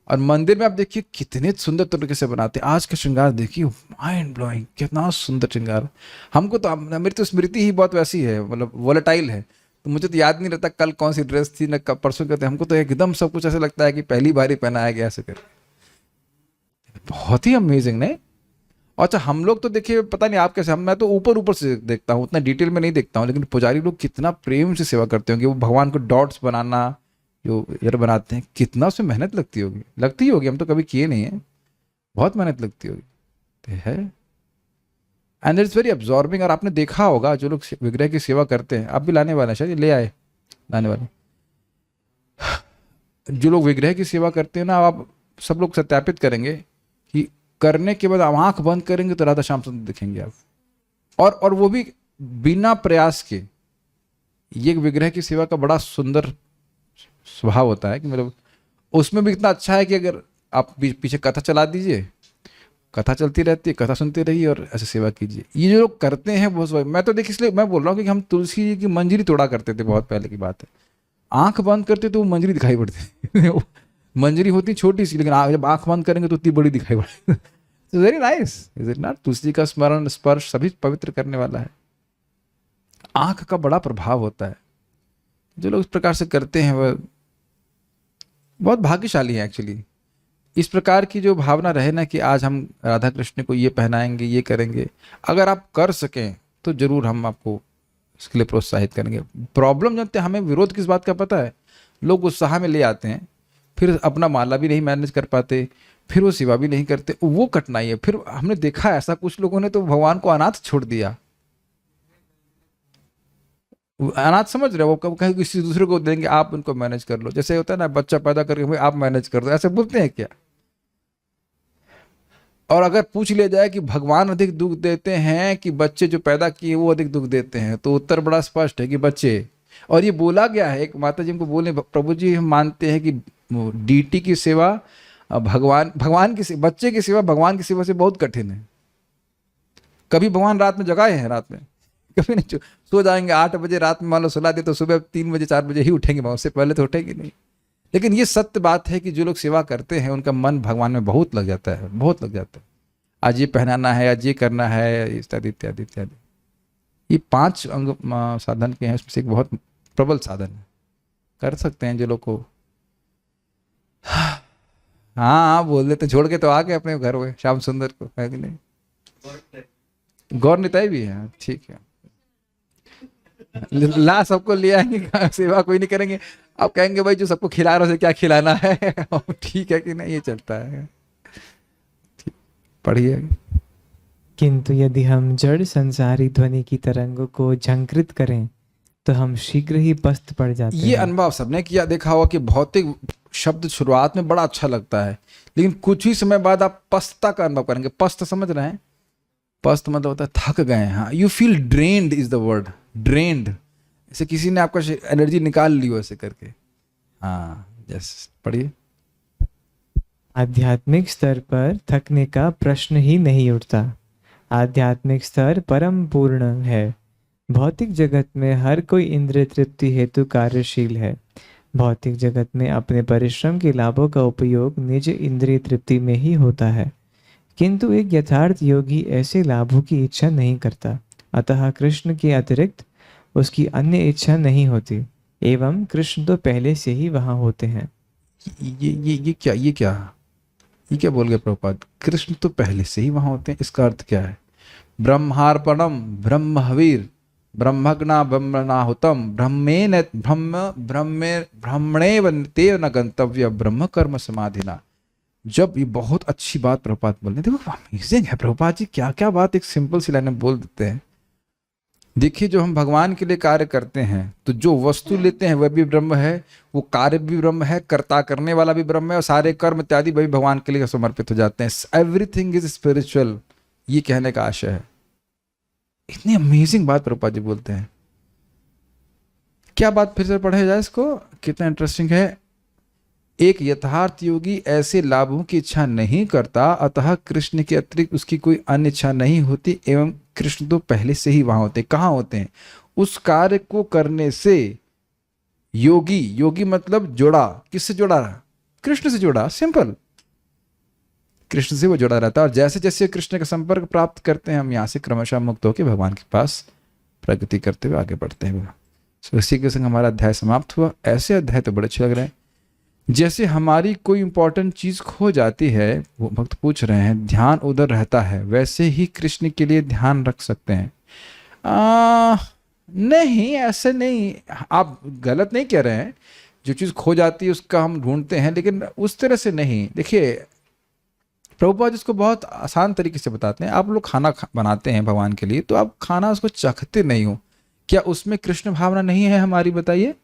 और मंदिर में आप देखिए कितने सुंदर तरीके से बनाते हैं। आज का श्रृंगार देखिए, माइंड ब्लोइंग, कितना सुंदर श्रृंगार। हमको तो, मेरी तो स्मृति ही बहुत वैसी है, मतलब वोलेटाइल है, तो मुझे तो याद नहीं रहता कल कौन सी ड्रेस थी ना कब परसों के थे। हमको तो एकदम सब कुछ ऐसा लगता है कि पहली बार ही पहनाया गया ऐसे कर। बहुत ही अमेजिंग नहीं? अच्छा, हम लोग तो देखिए पता नहीं आप कैसे, मैं तो ऊपर ऊपर से देखता हूँ, उतना डिटेल में नहीं देखता हूँ, लेकिन पुजारी लोग कितना प्रेम से सेवा करते होंगे। वो भगवान को डॉट्स बनाना जो ईयर बनाते हैं, कितना उसमें मेहनत लगती होगी। हम तो कभी किए नहीं है, बहुत मेहनत लगती होगी तो है। And it's very absorbing. और आपने देखा होगा जो लोग विग्रह की सेवा करते हैं, आप भी लाने वाले हैं शायद, ले आए लाने वाले, जो लोग विग्रह की सेवा करते हैं ना, आप सब लोग सत्यापित करेंगे कि करने के बाद आप आंख बंद करेंगे तो राधा श्याम सुंदर दिखेंगे आप, और वो भी बिना प्रयास के। ये विग्रह की सेवा का बड़ा सुंदर स्वभाव होता है कि मतलब उसमें भी इतना अच्छा है कि अगर आप पीछे कथा चला दीजिए, कथा चलती रहती है, कथा सुनते रहिए और ऐसे सेवा कीजिए। ये जो लोग करते हैं बहुत, मैं तो देखिए इसलिए मैं बोल रहा हूँ कि हम तुलसी जी की मंजरी तोड़ा करते थे, बहुत पहले की बात है। आंख बंद करते तो वो मंजरी दिखाई पड़ती। मंजरी होती छोटी सी, लेकिन जब आंख बंद करेंगे तो उतनी बड़ी दिखाई पड़ती। Very nice, is it not? तुलसी का स्मरण स्पर्श सभी पवित्र करने वाला है। आंख का बड़ा प्रभाव होता है। जो लोग इस प्रकार से करते हैं वह बहुत भाग्यशाली है एक्चुअली। इस प्रकार की जो भावना रहे ना कि आज हम राधा कृष्ण को ये पहनाएंगे, ये करेंगे, अगर आप कर सकें तो जरूर हम आपको इसके लिए प्रोत्साहित करेंगे। प्रॉब्लम जानते हैं हमें विरोध किस बात का पता है? लोग उत्साह में ले आते हैं, फिर अपना माला भी नहीं मैनेज कर पाते, फिर वो सेवा भी नहीं करते, वो कठिनाई है। फिर हमने देखा ऐसा कुछ लोगों ने तो भगवान को अनाथ छोड़ दिया। अनाथ समझ रहे हो, वो कब कहीं किसी दूसरे को देंगे, आप उनको मैनेज कर लो। जैसे होता है ना बच्चा पैदा करके भाई आप मैनेज कर दो, ऐसे बोलते हैं क्या? और अगर पूछ लिया जाए कि भगवान अधिक दुख देते हैं कि बच्चे जो पैदा किए वो अधिक दुख देते हैं, तो उत्तर बड़ा स्पष्ट है कि बच्चे। और ये बोला गया है, एक माता जी को बोले, प्रभु जी हम मानते हैं कि डीटी की सेवा भगवान की बच्चे की सेवा भगवान की सेवा से बहुत कठिन है। कभी भगवान रात में जगाए हैं? रात में कभी नहीं। सो जाएंगे 8 बजे रात में, मान लो सुला दे तो सुबह 3 बजे 4 बजे ही उठेंगे, उससे पहले तो उठेंगे नहीं। लेकिन ये सत्य बात है कि जो लोग सेवा करते हैं उनका मन भगवान में बहुत लग जाता है, बहुत लग जाता है। आज ये पहनाना है, आज ये करना है, इत्यादि इत्यादि इत्यादि। ये 5 अंग साधन के हैं, उसमें से एक बहुत प्रबल साधन है, कर सकते हैं जो लोग को। हाँ हाँ बोल देते, छोड़ के तो आ गए अपने घर में श्याम सुंदर को, है कि नहीं? गौर निताई भी है, ठीक है। ला सबको ले आएंगे, सेवा कोई नहीं करेंगे। आप कहेंगे भाई जो सबको खिला रहे हो क्या खिलाना है? ठीक है कि नहीं, ये चलता है। पढ़िए किंतु यदि हम जड़ संसारी ध्वनि की तरंगों को झंकृत करें तो हम शीघ्र ही पस्त पड़ जाते ये हैं। अनुभव सबने किया, देखा होगा कि भौतिक शब्द शुरुआत में बड़ा अच्छा लगता है, लेकिन कुछ ही समय बाद आप पस्ता का अनुभव करेंगे। पस्त समझ रहे हैं? पस्त मतलब होता है थक गए हैं। हाँ, you feel drained is the word, drained, ऐसे किसी ने आपका एनर्जी निकाल ली हो ऐसे करके। हाँ, यस, पढ़िए। आध्यात्मिक स्तर पर थकने का प्रश्न ही नहीं उठता। आध्यात्मिक स्तर परम पूर्ण है। भौतिक जगत में हर कोई इंद्रिय तृप्ति हेतु कार्यशील है। भौतिक जगत में अपने परिश्रम के लाभों का उपयोग निज इंद्रिय तृप्ति में ही होता है, किंतु एक यथार्थ योगी ऐसे लाभों की इच्छा नहीं करता। अतः कृष्ण के अतिरिक्त उसकी अन्य इच्छा नहीं होती, एवं कृष्ण तो पहले से ही वहां होते हैं। ये क्या बोल गए प्रभुपाद? कृष्ण तो पहले से ही वहां होते हैं, इसका अर्थ क्या है? ब्रह्मार्पणम ब्रह्मवीर ब्रह्मग्ना ब्रह्मणाहुतम ब्रह्मणे तेव न गंतव्य ब्रह्म कर्म समाधिना। जब ये बहुत अच्छी बात प्रभुपाद बोल रहे हैं, देखो अमेजिंग है प्रभुपाद जी, क्या क्या बात एक सिंपल सी लाइन में बोल देते हैं। देखिए, जो हम भगवान के लिए कार्य करते हैं तो जो वस्तु लेते हैं वह भी ब्रह्म है, वो कार्य भी ब्रह्म है, कर्ता करने वाला भी ब्रह्म है, और सारे कर्म इत्यादि भी भगवान के लिए समर्पित हो जाते हैं। एवरीथिंग इज स्पिरिचुअल, ये कहने का आशय है। इतनी अमेजिंग बात प्रभुपाद जी बोलते हैं। क्या बात, फिर से पढ़े जाए इसको, कितना इंटरेस्टिंग है। एक यथार्थ योगी ऐसे लाभों की इच्छा नहीं करता, अतः कृष्ण के अतिरिक्त उसकी कोई अन्य इच्छा नहीं होती, एवं कृष्ण तो पहले से ही वहां होते। कहाँ होते हैं? उस कार्य को करने से योगी, योगी मतलब जुड़ा, किससे जुड़ा? कृष्ण से जुड़ा, सिंपल। कृष्ण से वो जुड़ा रहता है, और जैसे जैसे कृष्ण का संपर्क प्राप्त करते हैं हम यहाँ से क्रमशः मुक्त होकर भगवान के पास प्रगति करते हुए आगे बढ़ते हैं। तो इसी के संग हमारा अध्याय समाप्त हुआ। ऐसे अध्याय तो बड़े अच्छे लग रहे हैं। जैसे हमारी कोई इंपॉर्टेंट चीज खो जाती है, वो भक्त पूछ रहे हैं, ध्यान उधर रहता है, वैसे ही कृष्ण के लिए ध्यान रख सकते हैं? नहीं, ऐसे नहीं, आप गलत नहीं कह रहे हैं। जो चीज खो जाती है उसका हम ढूंढते हैं, लेकिन उस तरह से नहीं। देखिए, प्रभुपाद इसको बहुत आसान तरीके से बताते हैं। आप लोग खाना बनाते हैं भगवान के लिए, तो आप खाना उसको चखते नहीं हो, क्या उसमें कृष्ण भावना नहीं है हमारी? बताइए।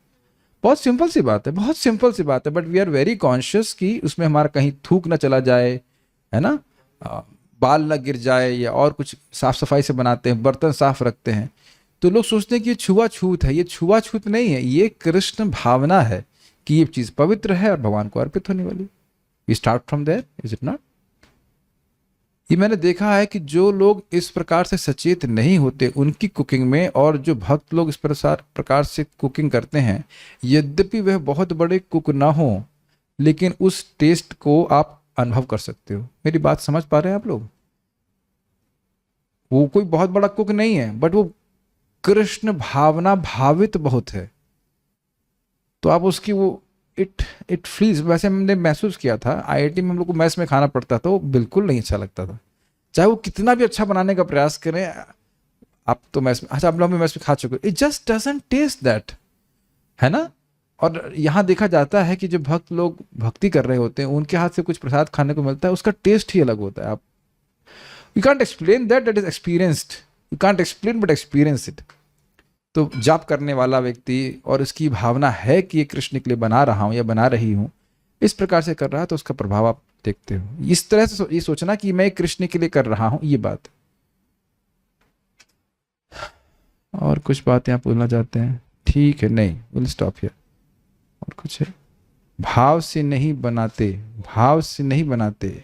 बहुत सिंपल सी बात है, बहुत सिंपल सी बात है, but we are very conscious कि उसमें हमारा कहीं थूक ना चला जाए, है ना, बाल ना गिर जाए, या और कुछ। साफ सफाई से बनाते हैं, बर्तन साफ रखते हैं, तो लोग सोचते हैं कि ये छुआछूत है। ये छुआछूत नहीं है, ये कृष्ण भावना है कि ये चीज पवित्र है और भगवान को अर्पित होने वाली। We start from there, is it not? ये मैंने देखा है कि जो लोग इस प्रकार से सचेत नहीं होते उनकी कुकिंग में, और जो भक्त लोग इस प्रकार से कुकिंग करते हैं, यद्यपि वह बहुत बड़े कुक ना हो, लेकिन उस टेस्ट को आप अनुभव कर सकते हो। मेरी बात समझ पा रहे हैं आप लोग? वो कोई बहुत बड़ा कुक नहीं है, बट वो कृष्ण भावना भावित बहुत है, तो आप उसकी वो इट फ्रीज। वैसे हमने महसूस किया था, आईआईटी में हम लोग को मैस में खाना पड़ता था, वो बिल्कुल नहीं अच्छा लगता था, चाहे वो कितना भी अच्छा बनाने का प्रयास करें। आप तो मैस में, अच्छा आप लोग भी मैस में खा चुके, it just doesn't taste that, है ना। और यहाँ देखा जाता है कि जो भक्त लोग भक्ति कर रहे होते हैं, उनके हाथ से कुछ प्रसाद खाने को मिलता है, उसका टेस्ट ही अलग होता है। आप you can't explain that, that is experienced, you can't explain but experience it. तो जाप करने वाला व्यक्ति और इसकी भावना है कि ये कृष्ण के लिए बना रहा हूं या बना रही हूं, इस प्रकार से कर रहा है, तो उसका प्रभाव आप देखते हो। इस तरह से ये सोचना कि मैं कृष्ण के लिए कर रहा हूं, ये बात। और कुछ बातें आप बोलना चाहते हैं? ठीक है, नहीं, विल स्टॉप हियर। और कुछ है? भाव से नहीं बनाते, भाव से नहीं बनाते।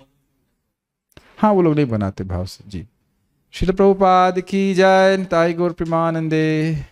हाँ, वो लोग नहीं बनाते भाव से। जी, श्रील प्रभुपाद की जय। निताई गौर प्रेमानंदे।